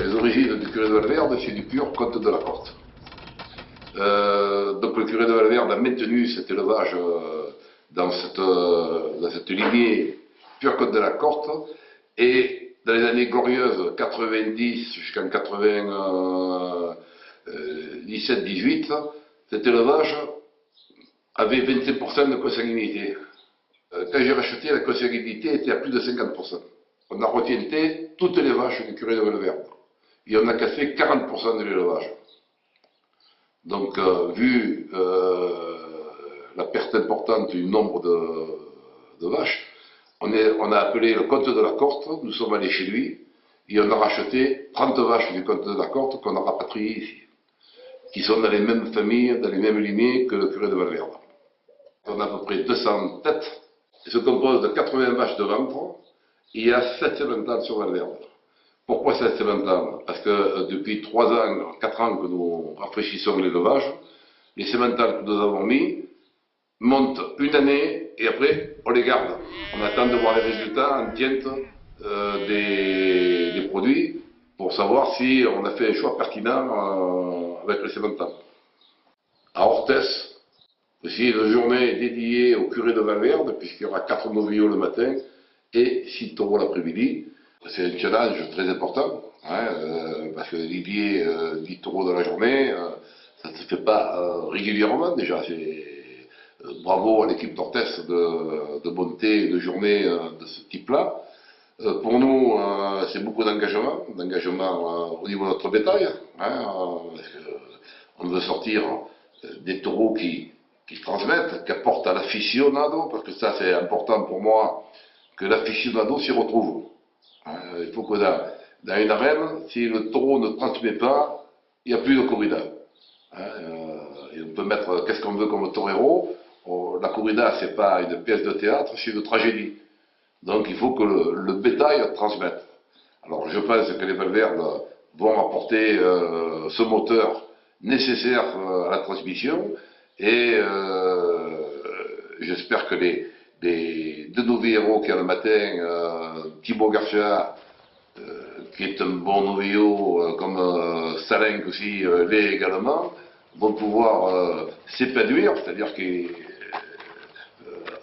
Les origines du curé de Valverde, c'est du pur Comte de la Corte. Donc le curé de Valverde a maintenu cet élevage dans cette lignée pur Comte de la Corte, et dans les années glorieuses 90 jusqu'en 97-18, cet élevage avait 25% de consanguinité. Quand j'ai racheté, la consanguinité était à plus de 50%. On a retienté toutes les vaches du curé de Valverde. Et on n'a cassé 40% de l'élevage. Donc, vu la perte importante du nombre de vaches, on a appelé le comte de la Corte, nous sommes allés chez lui, et on a racheté 30 vaches du comte de la Corte qu'on a rapatriées ici, qui sont dans les mêmes familles, dans les mêmes lignées que le curé de Valverde. On a à peu près 200 têtes, et se compose de 80 vaches de ventre, et il y a 7 sémentales sur Valverde. Pourquoi 7 sémentales? Parce que depuis 3 ans, 4 ans que nous rafraîchissons l'élevage, les sémentales que nous avons mis montent une année et après on les garde. On attend de voir les résultats en tiente des produits pour savoir si on a fait un choix pertinent avec les sémentales. À Orthès, aussi une journée dédiée au curé de Valverde, puisqu'il y aura 4 novillots le matin et 6 taureaux l'après-midi. C'est un challenge très important, parce que l'idée 10 taureaux dans la journée, ça ne se fait pas régulièrement déjà. Bravo à l'équipe d'Orthès de monter une journée de ce type-là. Pour nous, c'est beaucoup d'engagement au niveau de notre bétail. On veut sortir des taureaux qui transmettent, qui apportent à l'aficionado, parce que ça c'est important pour moi, que l'aficionado s'y retrouve. Il faut que dans une arène, si le taureau ne transmet pas, il n'y a plus de corrida. Et on peut mettre qu'est-ce qu'on veut comme torero. La corrida, c'est pas une pièce de théâtre, c'est une tragédie. Donc il faut que le bétail transmette. Alors je pense que les Valverdes vont apporter ce moteur nécessaire à la transmission, et j'espère que les deux nouveaux héros qu'il y a le matin, Thibaut Garcia, qui est un bon novillo, comme Salenk aussi l'est également, vont pouvoir s'épanouir, c'est-à-dire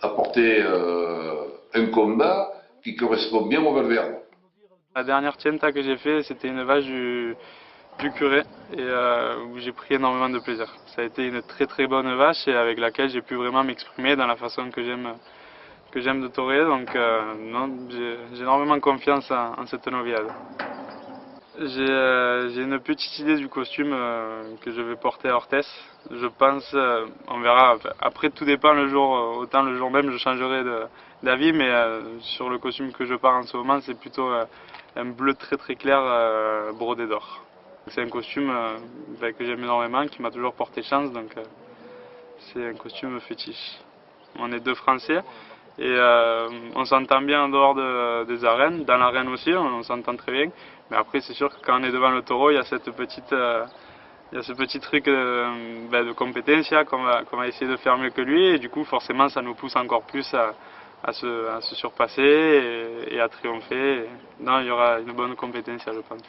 apporter un combat qui correspond bien au Valverde. La dernière tienta que j'ai fait, c'était une vache du curé, et où j'ai pris énormément de plaisir. Ça a été une très très bonne vache, et avec laquelle j'ai pu vraiment m'exprimer dans la façon que j'aime de torer, donc j'ai énormément confiance en cette noviade. J'ai une petite idée du costume que je vais porter à Orthès. Je pense, on verra, après tout dépend le jour, autant le jour même je changerai d'avis, mais sur le costume que je pars en ce moment, c'est plutôt un bleu très très clair brodé d'or. C'est un costume que j'aime énormément, qui m'a toujours porté chance, donc c'est un costume fétiche. On est deux Français, et on s'entend bien en dehors des arènes, dans l'arène aussi, on s'entend très bien. Mais après, c'est sûr que quand on est devant le taureau, il y a ce petit truc de compétence qu'on va essayer de faire mieux que lui, et du coup, forcément, ça nous pousse encore plus à se surpasser et à triompher. Non, il y aura une bonne compétence, je pense.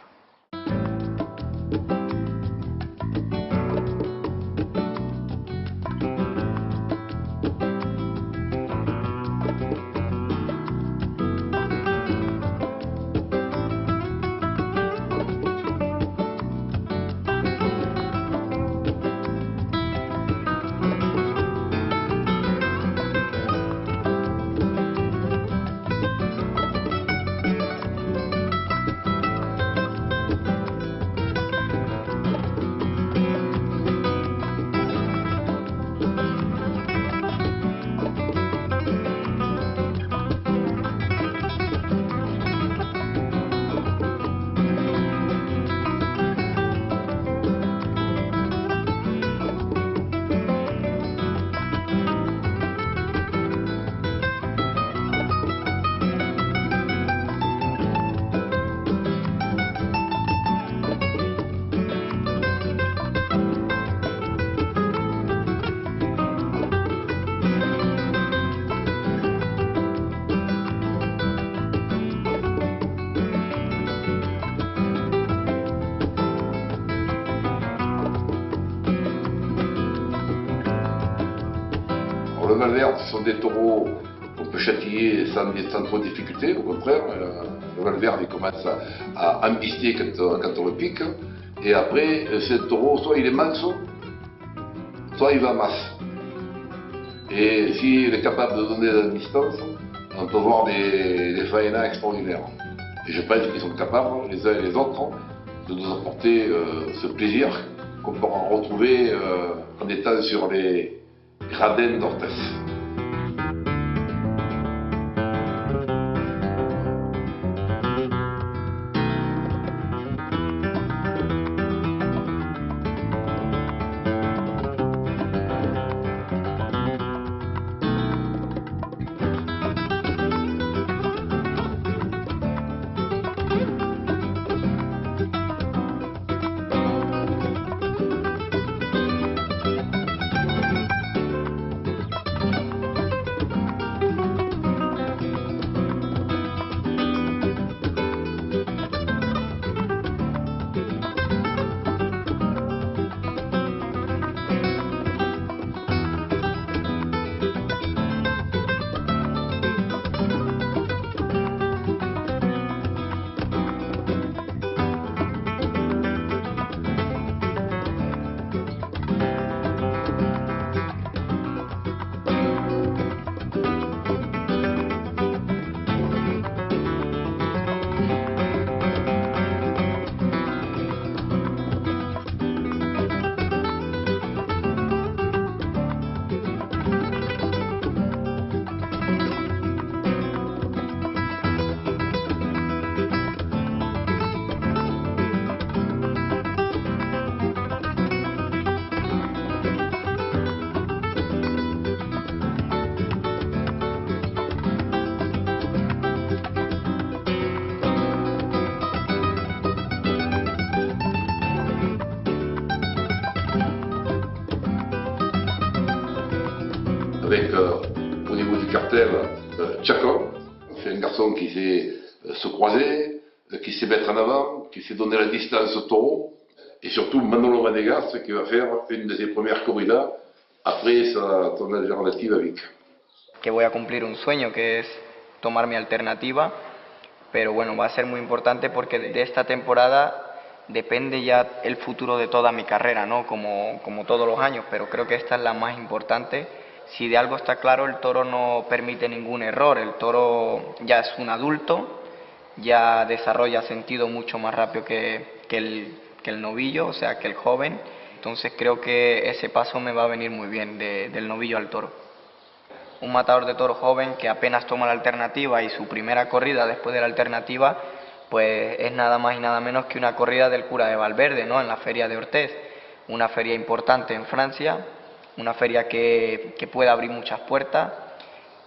pour le Valverde, ce sont des taureaux qu'on peut châtiller sans trop de difficulté, au contraire. Le Valverde il commence à embister quand on le pique. Et après, c'est un taureau, soit il est manso, soit il va à masse. Et s'il est capable de donner de la distance, on peut voir des faenas extraordinaires. Et je pense qu'ils sont capables, les uns et les autres, de nous apporter ce plaisir qu'on pourra retrouver en étant sur les gradins d'Orthez. Avec au niveau du cartel Tchako, c'est un garçon qui sait se croiser, qui sait mettre en avant, qui sait donner la distance au taureau, et surtout Manolo Vanegas qui va faire une de ses premières corridas après son alternative avec. Que voy a cumplir un sueño que es tomar mi alternativa, pero bueno, va a ser muy importante porque de esta temporada depende ya el futuro de toda mi carrera, ¿no? Como todos los años, pero creo que esta es la más importante. Si de algo está claro, el toro no permite ningún error, el toro ya es un adulto, ya desarrolla sentido mucho más rápido que el novillo, o sea, que el joven, entonces creo que ese paso me va a venir muy bien del novillo al toro. Un matador de toro joven que apenas toma la alternativa y su primera corrida después de la alternativa, pues es nada más y nada menos que una corrida del cura de Valverde, ¿no? En la feria de Orthez, una feria importante en Francia, una feria que puede abrir muchas puertas,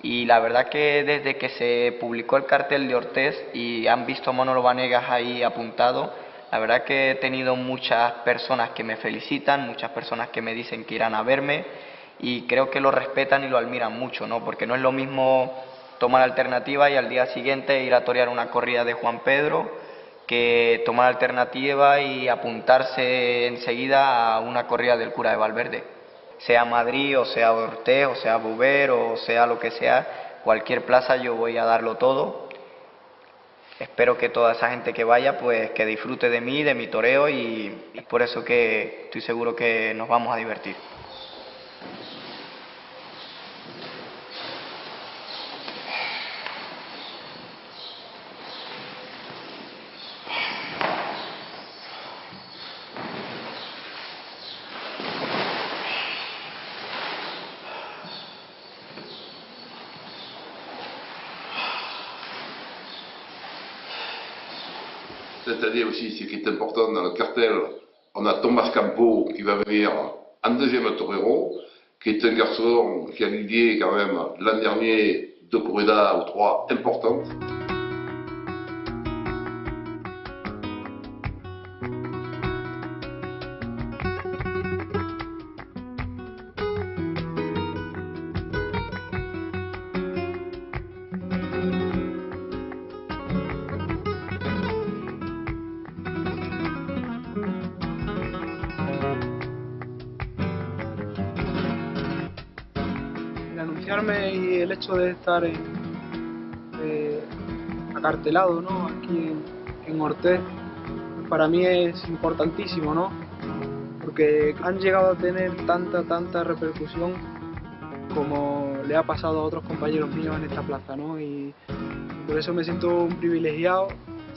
y la verdad que desde que se publicó el cartel de Orthez y han visto a Manolo Vanegas ahí apuntado, la verdad que he tenido muchas personas que me felicitan, muchas personas que me dicen que irán a verme, y creo que lo respetan y lo admiran mucho, ¿no? Porque no es lo mismo tomar alternativa y al día siguiente ir a torear una corrida de Juan Pedro que tomar alternativa y apuntarse enseguida a una corrida del cura de Valverde. Sea Madrid, o sea Orthez, o sea Buber, o sea lo que sea, cualquier plaza yo voy a darlo todo. Espero que toda esa gente que vaya, pues que disfrute de mí, de mi toreo, y por eso que estoy seguro que nos vamos a divertir. Cette année aussi, ce qui est important dans le cartel, on a Thomas Campo qui va venir en deuxième torero, qui est un garçon qui a gagné quand même l'an dernier 2 corridas ou 3 importantes. asociarme y el hecho de estar acartelado, ¿no? Aquí en Orthez, para mí es importantísimo, ¿no? Porque han llegado a tener tanta repercusión como le ha pasado a otros compañeros míos en esta plaza, ¿no? Y por eso me siento un privilegiado.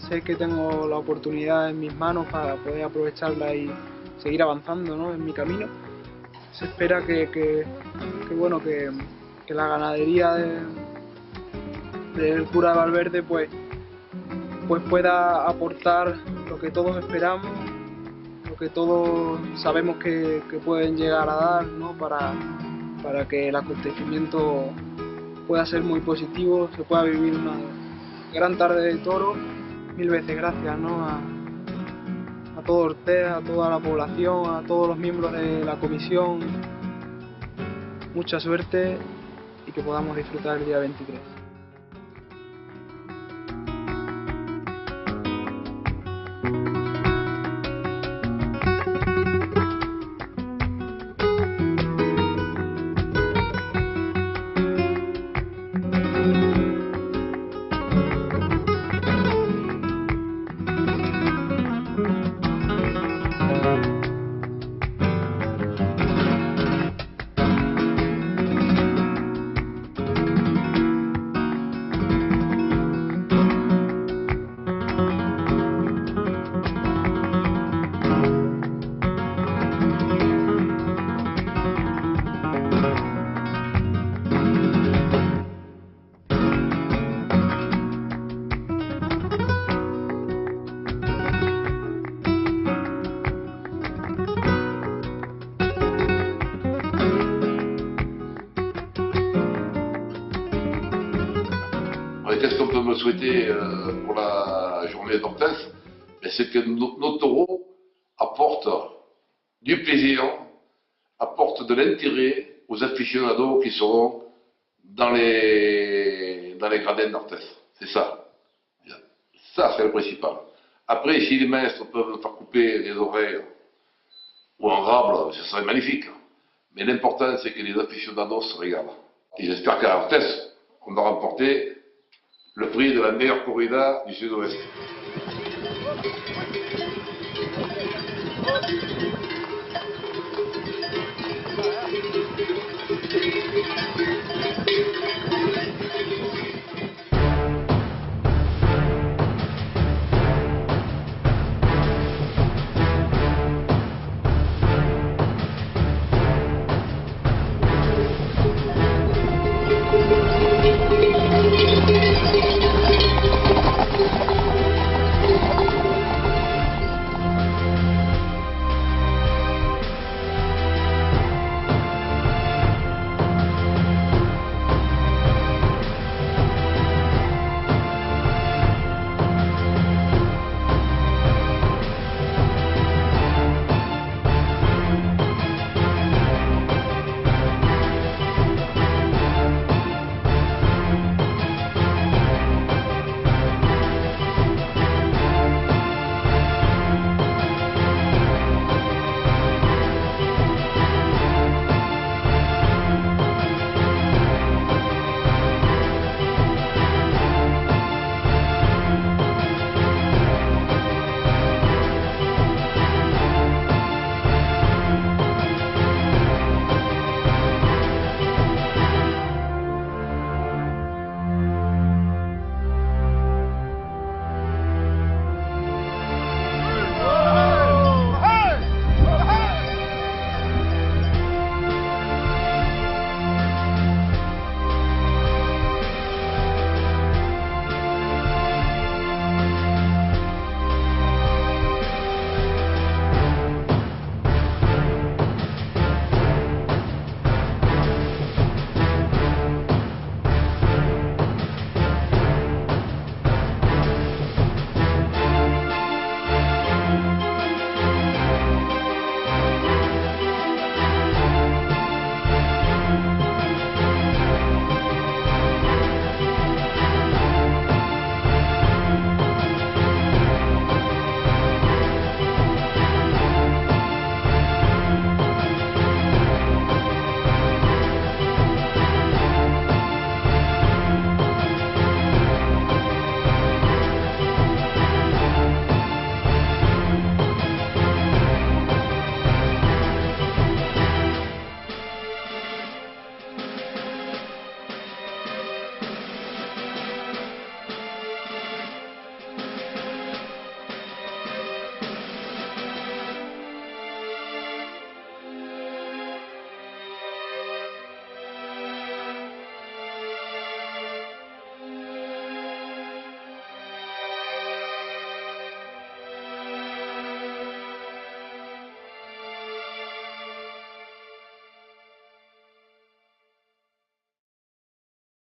Sé que tengo la oportunidad en mis manos para poder aprovecharla y seguir avanzando, ¿no? En mi camino. Se espera que la ganadería del Cura de Valverde pues pueda aportar lo que todos esperamos, lo que todos sabemos que pueden llegar a dar, ¿no? Para que el acontecimiento pueda ser muy positivo, se pueda vivir una gran tarde de toro. Mil veces gracias, ¿no? A todo Orthez, a toda la población, a todos los miembros de la comisión. Mucha suerte y que podamos disfrutar el día 23. Qu'est-ce qu'on peut me souhaiter pour la journée d'Orthez? C'est que nos taureaux apportent du plaisir, apportent de l'intérêt aux aficionados qui seront dans les gradins d'Orthez. C'est ça. Ça, c'est le principal. Après, si les maîtres peuvent me faire couper les oreilles ou en rable, ce serait magnifique. Mais l'important, c'est que les aficionados se régalent. Et j'espère qu'à Orthez, on aura remporté le prix de la meilleure corrida du Sud-Ouest.